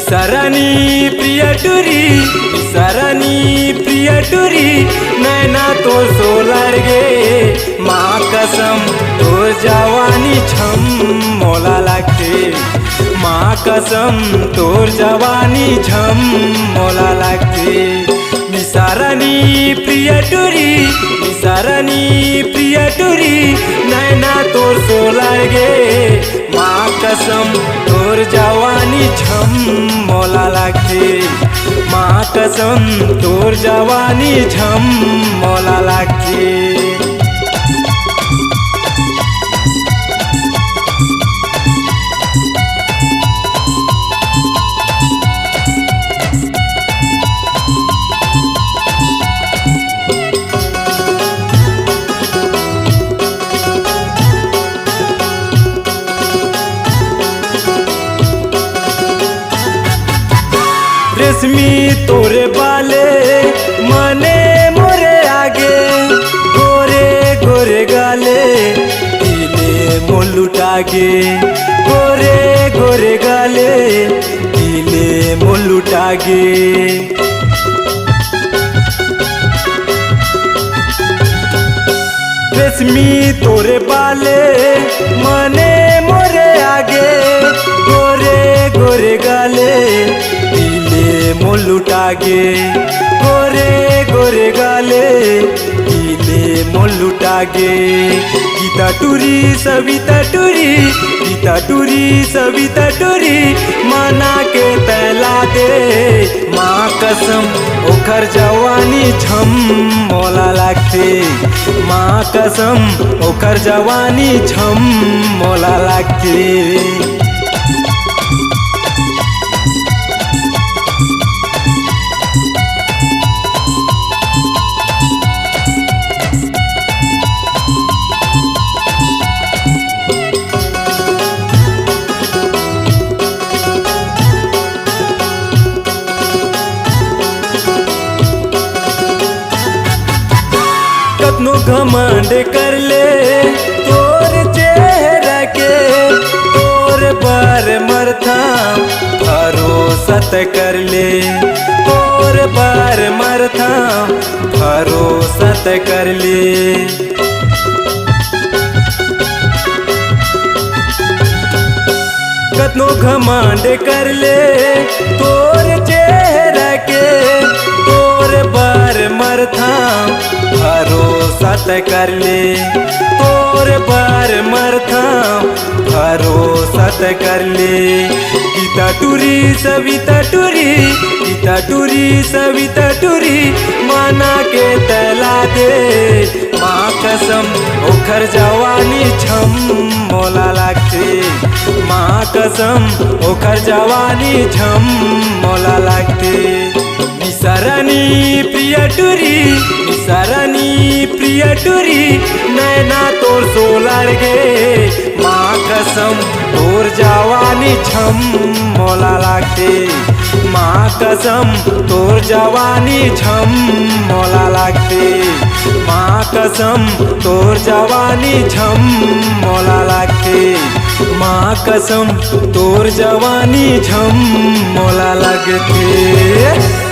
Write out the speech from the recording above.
निसरणी प्रिय टुरी निसरणी प्रिय टुरी नैना तो सोलर गे माँ कसम तोर जवानी छम मोला लगते माँ कसम तोर जवानी झम मोला लगते निसरणी प्रिय टुरी निसरणी प्रिय टुरी नैना तोर सोलर गे माँ कसम तोर जवानी झम मोला लगते माँ कसम तोर जवानी झम मोला लगते रेशमी तोरे बाले मने मोरे आगे गोरे गोरे गाले दिले मोलुटागे गोरे गोरे गाले दिले मोलुटागे रेशमी तोरे बाले मने मोरे आगे गोरे गोरे गाले मोलुटागे गोरे गोरे गाले दिले मोलुटागे गीता टूरी सविता टूरी गीता टूरी सविता टूरी माना के तैला दे माँ कसम ओखर जवानी झम मोला लगते माँ कसम ओखर जवानी झम मोला लगते कतनो घमंड कर ले तोर चेहरा के तोर बार मरथा भरोसत कर ले तोर बार मरथा भरोसत कर ले कतनो घमंड कर ले तोर चेहरा के तोर बार मरथा भरोसत कर ले तोर बार मरथा भरोसत कर ले गीता टूरी सविता टूरी गीता टूरी सविता टूरी माना के तैला दे माँ कसम ओखर जवानी झम मोला लगते माँ कसम ओखर जवानी झम मोला लगते निसरणी प्रिय टुरी निसरणी प्रिय टुरी नैना तोर सोलर गे माँ कसम तोर जवानी झम मोला लगते माँ कसम तोर जवानी झम मोला लगते माँ कसम तोर जवानी झम मोला लगते माँ कसम तोर जवानी झम मोला लगते।